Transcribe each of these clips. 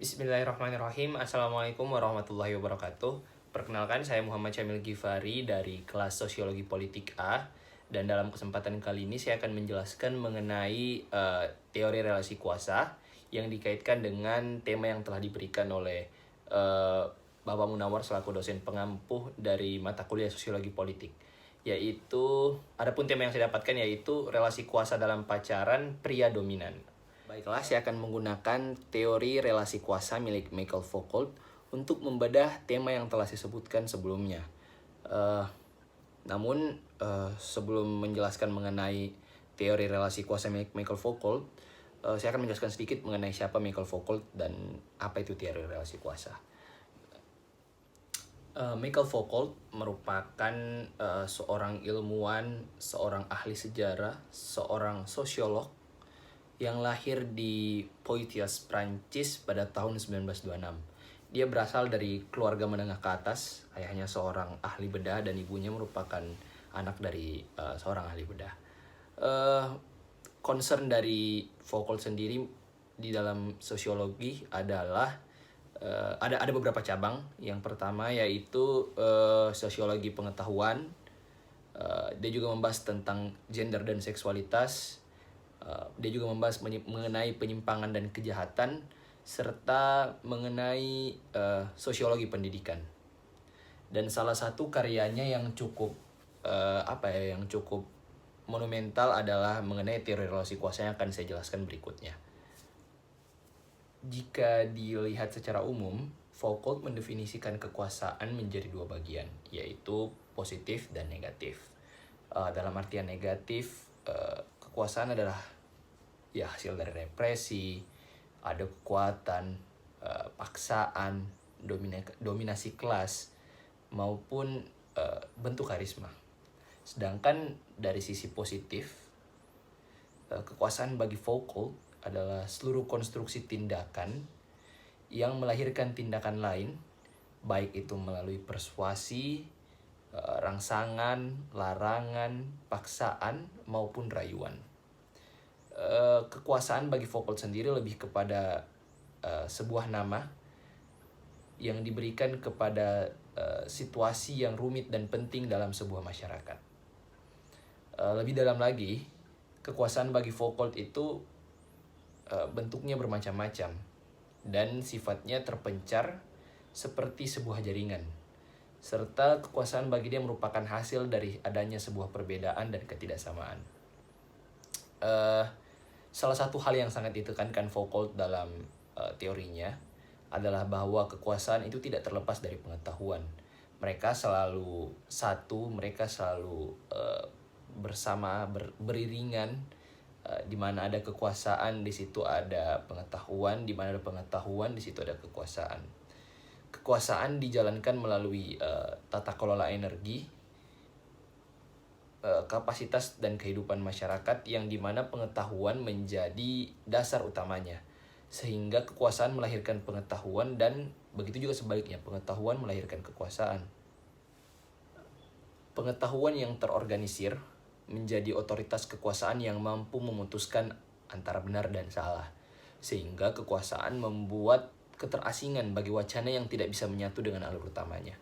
Bismillahirrahmanirrahim. Assalamualaikum warahmatullahi wabarakatuh. Perkenalkan, saya Muhammad Syamil Gifari dari kelas Sosiologi Politik A. Dan dalam kesempatan kali ini saya akan menjelaskan mengenai teori relasi kuasa yang dikaitkan dengan tema yang telah diberikan oleh Bapak Munawar selaku dosen pengampuh dari mata kuliah Sosiologi Politik. Adapun tema yang saya dapatkan yaitu relasi kuasa dalam pacaran pria dominan. Baiklah, saya akan menggunakan teori relasi kuasa milik Michael Foucault untuk membedah tema yang telah saya sebutkan sebelumnya. Sebelum menjelaskan mengenai teori relasi kuasa milik Michael Foucault, saya akan menjelaskan sedikit mengenai siapa Michael Foucault dan apa itu teori relasi kuasa. Michael Foucault merupakan seorang ilmuwan, seorang ahli sejarah, seorang sosiolog yang lahir di Poitiers, Prancis pada tahun 1926. Dia berasal dari keluarga menengah ke atas, ayahnya seorang ahli bedah dan ibunya merupakan anak dari seorang ahli bedah. Concern dari Foucault sendiri di dalam sosiologi adalah ada beberapa cabang. Yang pertama yaitu sosiologi pengetahuan. Dia juga membahas tentang gender dan seksualitas. Dia juga membahas mengenai penyimpangan dan kejahatan serta mengenai sosiologi pendidikan. Dan salah satu karyanya yang cukup monumental adalah mengenai teori relasi kuasa yang akan saya jelaskan berikutnya. Jika dilihat secara umum, Foucault mendefinisikan kekuasaan menjadi dua bagian, yaitu positif dan negatif. Dalam artian negatif, kekuasaan adalah hasil dari represi, ada kekuatan, paksaan, dominasi kelas, maupun bentuk karisma. Sedangkan dari sisi positif, kekuasaan bagi Foucault adalah seluruh konstruksi tindakan yang melahirkan tindakan lain, baik itu melalui persuasi, rangsangan, larangan, paksaan, maupun rayuan. Kekuasaan bagi Foucault sendiri lebih kepada sebuah nama yang diberikan kepada situasi yang rumit dan penting dalam sebuah masyarakat. Lebih dalam lagi, kekuasaan bagi Foucault itu bentuknya bermacam-macam dan sifatnya terpencar seperti sebuah jaringan, serta kekuasaan bagi dia merupakan hasil dari adanya sebuah perbedaan dan ketidaksamaan. Salah satu hal yang sangat ditekankan Foucault dalam teorinya adalah bahwa kekuasaan itu tidak terlepas dari pengetahuan. Mereka selalu satu, mereka selalu beriringan. Di mana ada kekuasaan, di situ ada pengetahuan. Di mana ada pengetahuan, di situ ada kekuasaan. Kekuasaan dijalankan melalui tata kelola energi, kapasitas dan kehidupan masyarakat, yang dimana pengetahuan menjadi dasar utamanya, sehingga kekuasaan melahirkan pengetahuan dan begitu juga sebaliknya, pengetahuan melahirkan kekuasaan. Pengetahuan yang terorganisir menjadi otoritas kekuasaan yang mampu memutuskan antara benar dan salah, sehingga kekuasaan membuat keterasingan bagi wacana yang tidak bisa menyatu dengan alur utamanya.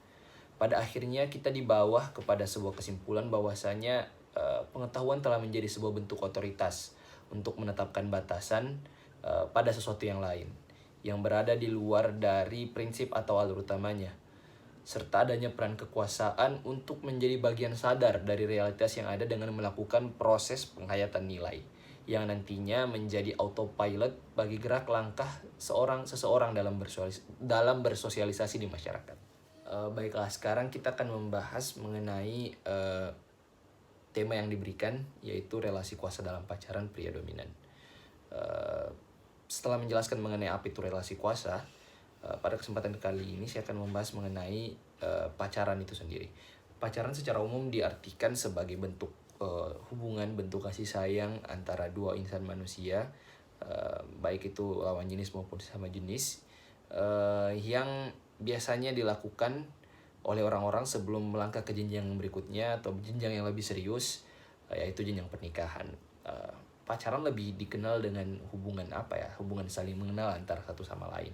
Pada akhirnya kita dibawa kepada sebuah kesimpulan bahwasanya pengetahuan telah menjadi sebuah bentuk otoritas untuk menetapkan batasan pada sesuatu yang lain, yang berada di luar dari prinsip atau alur utamanya, serta adanya peran kekuasaan untuk menjadi bagian sadar dari realitas yang ada dengan melakukan proses penghayatan nilai, yang nantinya menjadi autopilot bagi gerak langkah seseorang dalam bersosialisasi di masyarakat. Baiklah, sekarang kita akan membahas mengenai tema yang diberikan, yaitu relasi kuasa dalam pacaran pria dominan. Setelah menjelaskan mengenai apa itu relasi kuasa, pada kesempatan kali ini saya akan membahas mengenai pacaran itu sendiri. Pacaran secara umum diartikan sebagai bentuk hubungan, bentuk kasih sayang antara dua insan manusia, baik itu lawan jenis maupun sesama jenis, yang biasanya dilakukan oleh orang-orang sebelum melangkah ke jenjang berikutnya atau jenjang yang lebih serius, yaitu jenjang pernikahan. Pacaran lebih dikenal dengan hubungan saling mengenal antara satu sama lain.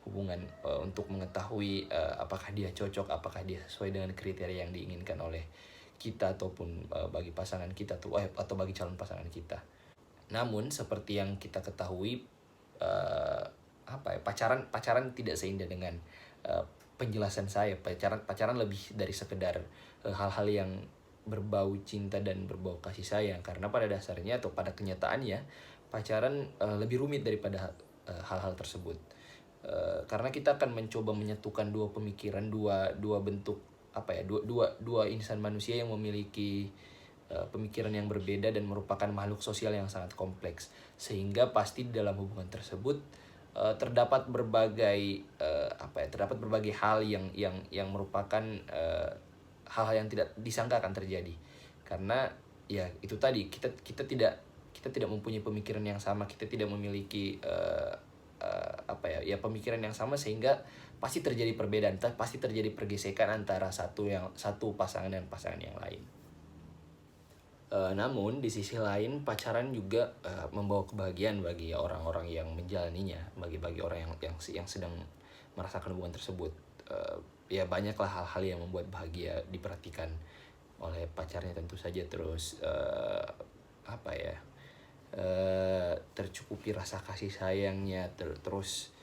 hubungan untuk mengetahui apakah dia cocok, apakah dia sesuai dengan kriteria yang diinginkan oleh kita ataupun bagi pasangan kita atau bagi calon pasangan kita. Namun seperti yang kita ketahui, pacaran tidak seindah dengan penjelasan saya. Pacaran lebih dari sekedar hal-hal yang berbau cinta dan berbau kasih sayang, karena pada dasarnya atau pada kenyataannya pacaran lebih rumit daripada hal-hal tersebut. Karena kita akan mencoba menyatukan dua pemikiran, dua bentuk dua insan manusia yang memiliki pemikiran yang berbeda dan merupakan makhluk sosial yang sangat kompleks, sehingga pasti di dalam hubungan tersebut terdapat berbagai hal yang merupakan hal-hal yang tidak disangka akan terjadi, karena ya itu tadi, kita tidak mempunyai pemikiran yang sama, kita tidak memiliki pemikiran yang sama, sehingga pasti terjadi perbedaan, pasti terjadi pergesekan antara satu pasangan dan pasangan yang lain. Namun di sisi lain pacaran juga membawa kebahagiaan bagi orang-orang yang menjalaninya, bagi orang yang sedang merasakan hubungan tersebut. Ya banyaklah hal-hal yang membuat bahagia diperhatikan oleh pacarnya tentu saja. Terus tercukupi rasa kasih sayangnya, terus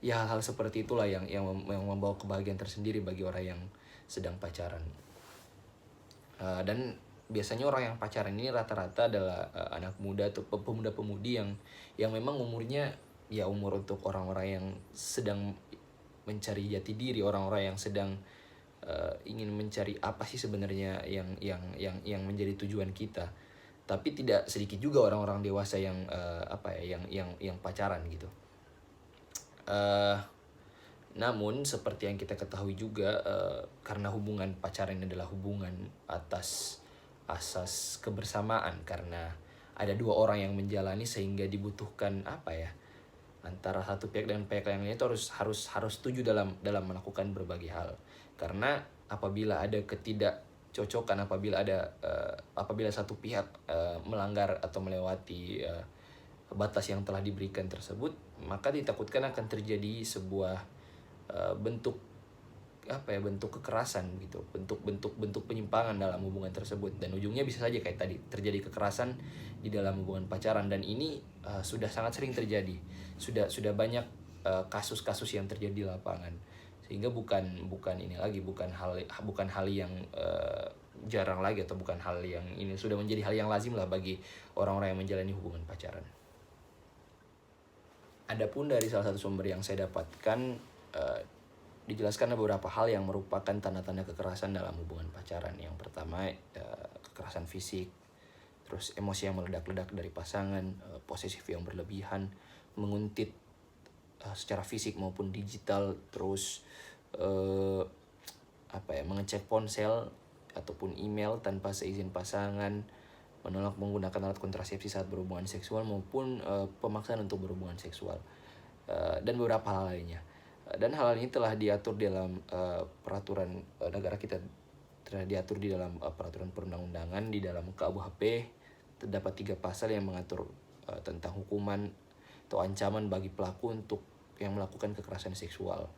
ya hal-hal seperti itulah yang membawa kebahagiaan tersendiri bagi orang yang sedang pacaran. Dan biasanya orang yang pacaran ini rata-rata adalah anak muda atau pemuda-pemudi yang memang umurnya ya umur untuk orang-orang yang sedang mencari jati diri, orang-orang yang sedang ingin mencari apa sih sebenarnya yang menjadi tujuan kita. Tapi tidak sedikit juga orang-orang dewasa yang pacaran gitu. Namun seperti yang kita ketahui juga, karena hubungan pacaran adalah hubungan atas asas kebersamaan, karena ada dua orang yang menjalani, sehingga dibutuhkan antara satu pihak dan pihak yang lain itu harus setuju dalam melakukan berbagai hal. Karena apabila ada ketidakcocokan, apabila satu pihak melanggar atau melewati batas yang telah diberikan tersebut, maka ditakutkan akan terjadi sebuah bentuk kekerasan gitu, bentuk penyimpangan dalam hubungan tersebut, dan ujungnya bisa saja kayak tadi terjadi kekerasan di dalam hubungan pacaran. Dan ini sudah sangat sering terjadi, sudah banyak kasus-kasus yang terjadi di lapangan, sehingga bukan hal yang jarang lagi, atau bukan hal yang ini sudah menjadi hal yang lazim lah bagi orang-orang yang menjalani hubungan pacaran. Adapun dari salah satu sumber yang saya dapatkan, dijelaskan ada beberapa hal yang merupakan tanda-tanda kekerasan dalam hubungan pacaran. Yang pertama, kekerasan fisik, terus emosi yang meledak-ledak dari pasangan, posesif yang berlebihan, menguntit secara fisik maupun digital, terus mengecek ponsel ataupun email tanpa seizin pasangan, menolak menggunakan alat kontrasepsi saat berhubungan seksual, maupun pemaksaan untuk berhubungan seksual, dan beberapa hal lainnya. Dan hal ini telah diatur dalam peraturan negara kita, telah diatur di dalam peraturan perundang-undangan. Di dalam KUHP terdapat 3 pasal yang mengatur tentang hukuman atau ancaman bagi pelaku untuk yang melakukan kekerasan seksual,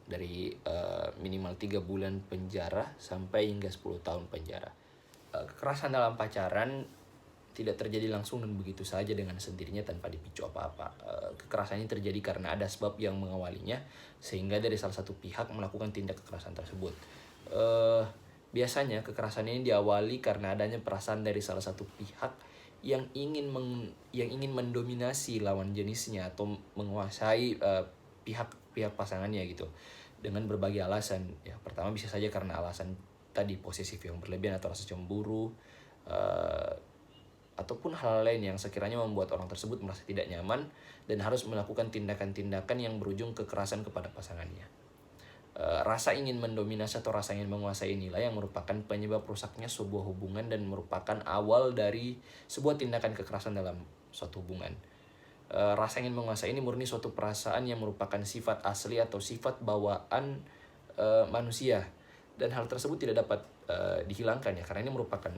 dari minimal 3 bulan penjara sampai hingga 10 tahun penjara. Kekerasan dalam pacaran tidak terjadi langsung dan begitu saja dengan sendirinya tanpa dipicu apa-apa. Kekerasan ini terjadi karena ada sebab yang mengawalinya, sehingga dari salah satu pihak melakukan tindak kekerasan tersebut. Biasanya kekerasan ini diawali karena adanya perasaan dari salah satu pihak yang ingin mendominasi lawan jenisnya atau menguasai pihak pasangannya gitu, dengan berbagai alasan. Ya, pertama bisa saja karena alasan tadi, posesif yang berlebihan atau rasa cemburu, ataupun hal lain yang sekiranya membuat orang tersebut merasa tidak nyaman dan harus melakukan tindakan-tindakan yang berujung kekerasan kepada pasangannya. Rasa ingin mendominasi atau rasa ingin menguasai inilah yang merupakan penyebab rusaknya sebuah hubungan dan merupakan awal dari sebuah tindakan kekerasan dalam suatu hubungan. Rasa ingin menguasai ini murni suatu perasaan yang merupakan sifat asli atau sifat bawaan manusia, dan hal tersebut tidak dapat dihilangkan ya, karena ini merupakan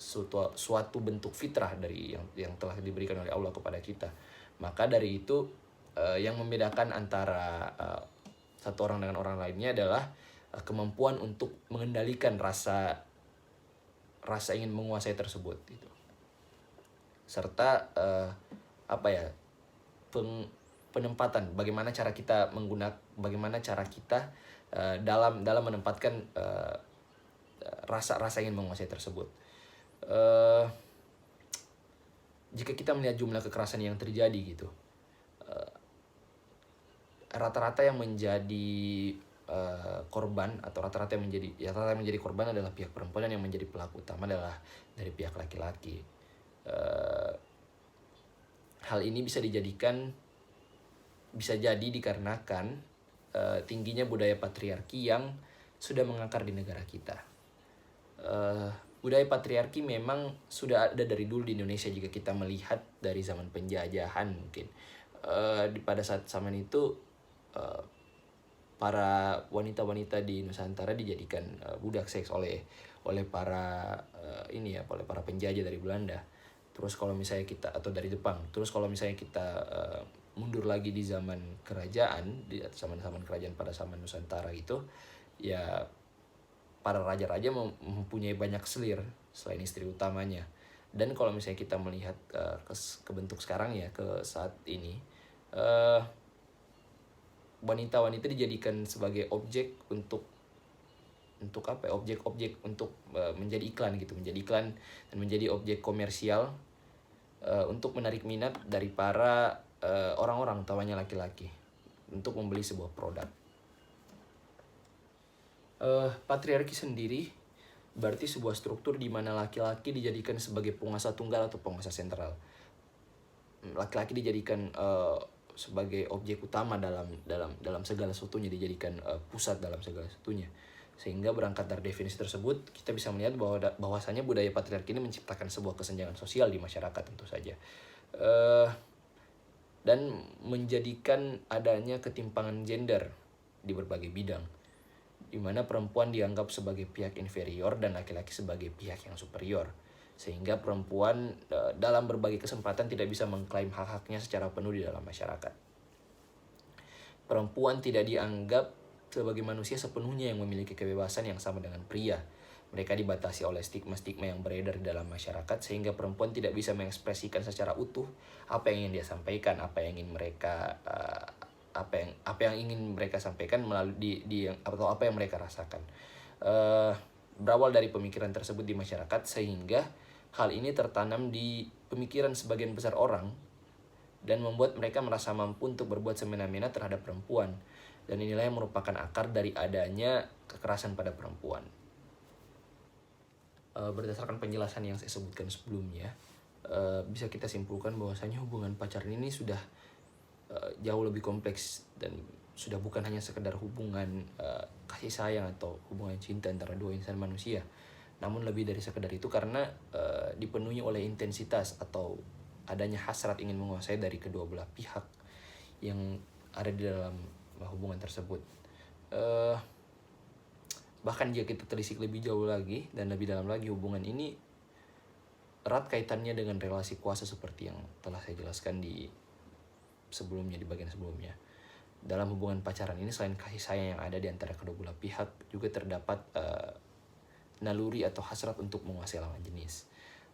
suatu bentuk fitrah dari yang telah diberikan oleh Allah kepada kita. Maka dari itu yang membedakan antara satu orang dengan orang lainnya adalah kemampuan untuk mengendalikan rasa ingin menguasai tersebut gitu. Serta penempatan, bagaimana cara kita dalam menempatkan rasa ingin menguasai tersebut. Jika kita melihat jumlah kekerasan yang terjadi gitu, rata-rata yang menjadi korban atau rata-rata yang menjadi korban adalah pihak perempuan, dan yang menjadi pelaku utama adalah dari pihak laki-laki. Hal ini bisa jadi dikarenakan tingginya budaya patriarki yang sudah mengakar di negara kita. Budaya patriarki memang sudah ada dari dulu di Indonesia jika kita melihat dari zaman penjajahan mungkin. Pada saat zaman itu para wanita-wanita di Nusantara dijadikan budak seks oleh para penjajah dari Belanda. Terus kalau misalnya kita atau dari Jepang. Terus kalau misalnya kita mundur lagi di zaman kerajaan, di zaman kerajaan pada zaman Nusantara itu, ya para raja-raja mempunyai banyak selir selain istri utamanya. Dan kalau misalnya kita melihat ke bentuk sekarang ya, ke saat ini, wanita-wanita dijadikan sebagai objek untuk objek untuk menjadi iklan gitu, menjadi iklan dan menjadi objek komersial untuk menarik minat dari para orang-orang, utamanya laki-laki, untuk membeli sebuah produk. Patriarki sendiri berarti sebuah struktur di mana laki-laki dijadikan sebagai penguasa tunggal atau penguasa sentral. Laki-laki dijadikan sebagai objek utama dalam segala sesuatunya, dijadikan pusat dalam segala sesuatunya. Sehingga berangkat dari definisi tersebut, kita bisa melihat bahwasanya budaya patriarki ini menciptakan sebuah kesenjangan sosial di masyarakat tentu saja. Dan menjadikan adanya ketimpangan gender di berbagai bidang, di mana perempuan dianggap sebagai pihak inferior dan laki-laki sebagai pihak yang superior, sehingga perempuan dalam berbagai kesempatan tidak bisa mengklaim hak-haknya secara penuh di dalam masyarakat. Perempuan tidak dianggap sebagai manusia sepenuhnya yang memiliki kebebasan yang sama dengan pria. Mereka dibatasi oleh stigma-stigma yang beredar di dalam masyarakat, sehingga perempuan tidak bisa mengekspresikan secara utuh apa yang ingin dia sampaikan, apa yang ingin mereka sampaikan melalui atau apa yang mereka rasakan. Berawal dari pemikiran tersebut di masyarakat, sehingga hal ini tertanam di pemikiran sebagian besar orang dan membuat mereka merasa mampu untuk berbuat semena-mena terhadap perempuan. Dan inilah yang merupakan akar dari adanya kekerasan pada perempuan. Berdasarkan penjelasan yang saya sebutkan sebelumnya, bisa kita simpulkan bahwasanya hubungan pacaran ini sudah jauh lebih kompleks dan sudah bukan hanya sekedar hubungan kasih sayang atau hubungan cinta antara dua insan manusia, namun lebih dari sekedar itu, karena dipenuhi oleh intensitas atau adanya hasrat ingin menguasai dari kedua belah pihak yang ada di dalam hubungan tersebut. Bahkan jika kita telisik lebih jauh lagi dan lebih dalam lagi, hubungan ini erat kaitannya dengan relasi kuasa seperti yang telah saya jelaskan di bagian sebelumnya. Dalam hubungan pacaran ini, selain kasih sayang yang ada di antara kedua belah pihak, juga terdapat naluri atau hasrat untuk menguasai lawan jenis.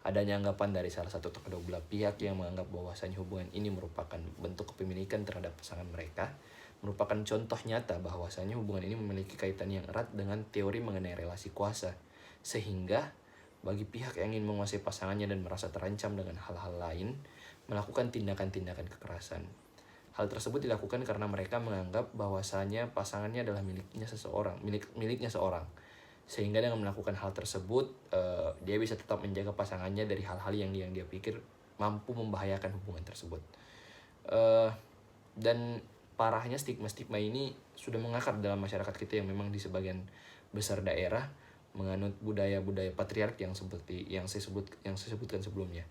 Adanya anggapan dari salah satu atau kedua belah pihak yang menganggap bahwasanya hubungan ini merupakan bentuk kepemilikan terhadap pasangan mereka, merupakan contoh nyata bahwasanya hubungan ini memiliki kaitan yang erat dengan teori mengenai relasi kuasa, sehingga bagi pihak yang ingin menguasai pasangannya dan merasa terancam dengan hal-hal lain, melakukan tindakan-tindakan kekerasan. Hal tersebut dilakukan karena mereka menganggap bahwasanya pasangannya adalah miliknya seorang. Sehingga dengan melakukan hal tersebut, dia bisa tetap menjaga pasangannya dari hal-hal yang dia pikir mampu membahayakan hubungan tersebut. Dan parahnya stigma-stigma ini sudah mengakar dalam masyarakat kita yang memang di sebagian besar daerah menganut budaya-budaya patriarki yang seperti yang saya sebutkan sebelumnya.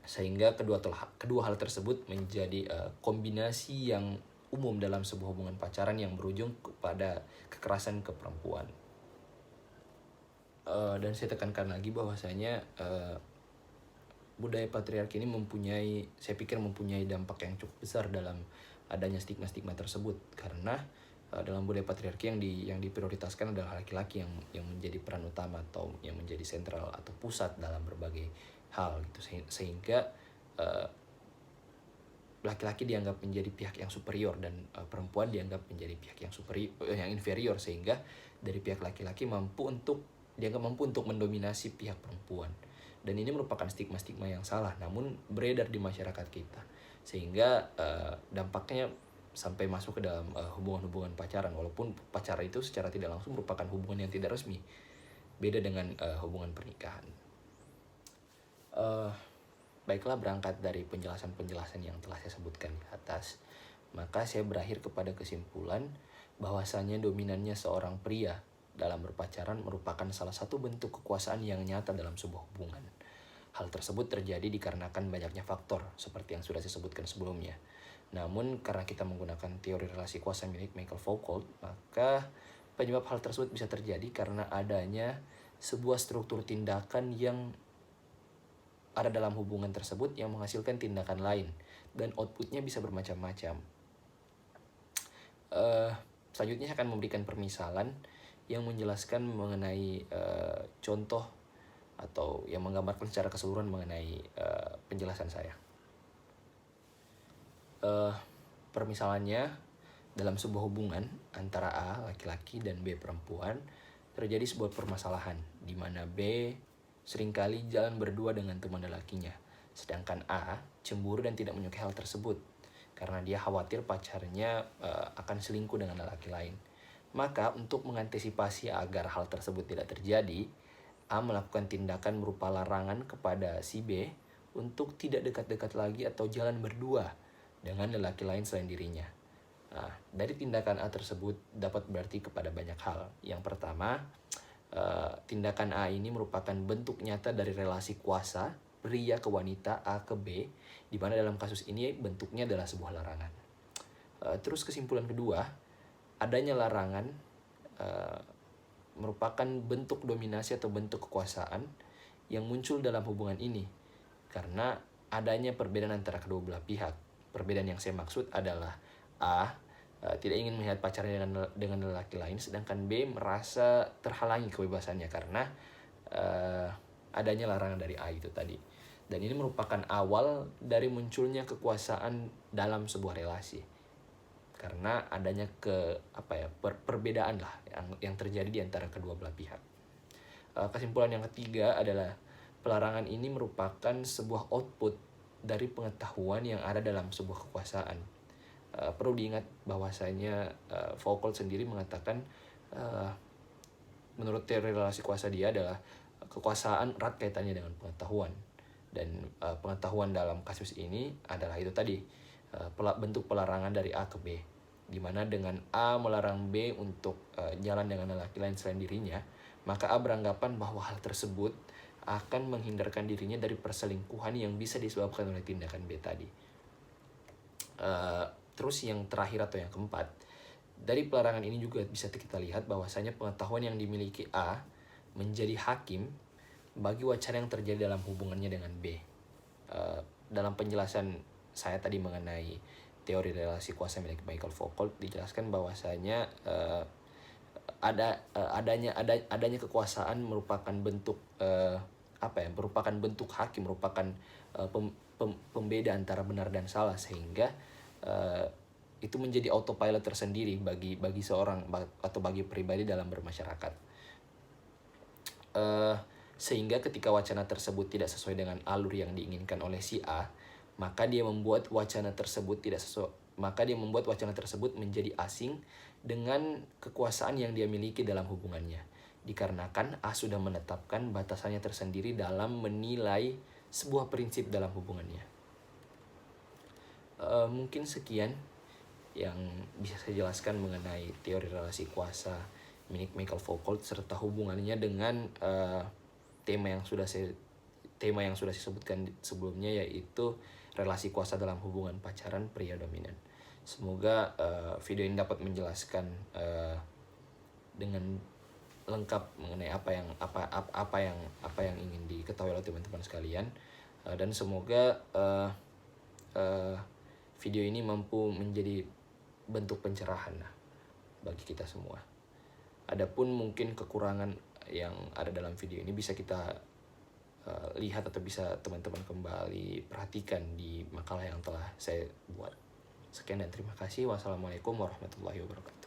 Sehingga kedua hal tersebut menjadi kombinasi yang umum dalam sebuah hubungan pacaran yang berujung kepada kekerasan ke perempuan. Dan saya tekankan lagi bahwasanya budaya patriarki ini saya pikir mempunyai dampak yang cukup besar dalam adanya stigma-stigma tersebut, karena dalam budaya patriarki yang diprioritaskan adalah laki-laki yang menjadi peran utama atau yang menjadi sentral atau pusat dalam berbagai hal gitu, sehingga laki-laki dianggap menjadi pihak yang superior dan perempuan dianggap menjadi pihak yang yang inferior, sehingga dari pihak laki-laki dianggap mampu untuk mendominasi pihak perempuan. Dan ini merupakan stigma-stigma yang salah namun beredar di masyarakat kita, sehingga dampaknya sampai masuk ke dalam hubungan-hubungan pacaran, walaupun pacaran itu secara tidak langsung merupakan hubungan yang tidak resmi, beda dengan hubungan pernikahan. Baiklah, berangkat dari penjelasan-penjelasan yang telah saya sebutkan di atas, maka saya berakhir kepada kesimpulan bahwasanya dominannya seorang pria dalam berpacaran merupakan salah satu bentuk kekuasaan yang nyata dalam sebuah hubungan. Hal tersebut terjadi dikarenakan banyaknya faktor seperti yang sudah saya sebutkan sebelumnya. Namun karena kita menggunakan teori relasi kuasa milik Michael Foucault, maka penyebab hal tersebut bisa terjadi karena adanya sebuah struktur tindakan yang ada dalam hubungan tersebut yang menghasilkan tindakan lain, dan outputnya bisa bermacam-macam. Selanjutnya saya akan memberikan permisalan yang menjelaskan mengenai contoh atau yang menggambarkan secara keseluruhan mengenai penjelasan saya. Permisalannya, dalam sebuah hubungan antara A laki-laki dan B perempuan terjadi sebuah permasalahan di mana B seringkali jalan berdua dengan teman lelakinya, sedangkan A cemburu dan tidak menyukai hal tersebut karena dia khawatir pacarnya akan selingkuh dengan lelaki lain. Maka untuk mengantisipasi agar hal tersebut tidak terjadi, A melakukan tindakan berupa larangan kepada si B untuk tidak dekat-dekat lagi atau jalan berdua dengan lelaki lain selain dirinya. Nah, dari tindakan A tersebut dapat berarti kepada banyak hal. Yang pertama, tindakan A ini merupakan bentuk nyata dari relasi kuasa pria ke wanita A ke B, di mana dalam kasus ini bentuknya adalah sebuah larangan. Terus kesimpulan kedua, adanya larangan merupakan bentuk dominasi atau bentuk kekuasaan yang muncul dalam hubungan ini karena adanya perbedaan antara kedua belah pihak. Perbedaan yang saya maksud adalah A tidak ingin melihat pacarnya dengan lelaki lain, sedangkan B merasa terhalangi kebebasannya karena adanya larangan dari A itu tadi. Dan ini merupakan awal dari munculnya kekuasaan dalam sebuah relasi, karena adanya perbedaan lah yang terjadi di antara kedua belah pihak. Kesimpulan yang ketiga adalah pelarangan ini merupakan sebuah output dari pengetahuan yang ada dalam sebuah kekuasaan. Perlu diingat bahwasanya Foucault sendiri mengatakan menurut teori relasi kuasa dia adalah kekuasaan erat kaitannya dengan pengetahuan, dan pengetahuan dalam kasus ini adalah itu tadi, bentuk pelarangan dari A ke B, di mana dengan A melarang B untuk jalan dengan lelaki lain selain dirinya, maka A beranggapan bahwa hal tersebut akan menghindarkan dirinya dari perselingkuhan yang bisa disebabkan oleh tindakan B tadi. Terus yang terakhir atau yang keempat, dari pelarangan ini juga bisa kita lihat bahwasanya pengetahuan yang dimiliki A menjadi hakim bagi wacana yang terjadi dalam hubungannya dengan B. Dalam penjelasan saya tadi mengenai teori relasi kuasa milik Michael Foucault, dijelaskan bahwasanya adanya kekuasaan merupakan bentuk merupakan bentuk hakim, merupakan pembeda antara benar dan salah, sehingga itu menjadi autopilot tersendiri bagi seorang atau bagi pribadi dalam bermasyarakat. Sehingga ketika wacana tersebut tidak sesuai dengan alur yang diinginkan oleh si A, maka dia membuat wacana tersebut menjadi asing dengan kekuasaan yang dia miliki dalam hubungannya, dikarenakan A sudah menetapkan batasannya tersendiri dalam menilai sebuah prinsip dalam hubungannya. Mungkin sekian yang bisa saya jelaskan mengenai teori relasi kuasa milik Michael Foucault serta hubungannya dengan tema yang sudah saya sebutkan sebelumnya, yaitu relasi kuasa dalam hubungan pacaran pria dominan. Semoga video ini dapat menjelaskan dengan lengkap mengenai apa yang ingin diketahui oleh teman-teman sekalian. Dan semoga video ini mampu menjadi bentuk pencerahan bagi kita semua. Adapun mungkin kekurangan yang ada dalam video ini bisa kita lihat atau bisa teman-teman kembali perhatikan di makalah yang telah saya buat. Sekian dan terima kasih. Wassalamualaikum warahmatullahi wabarakatuh.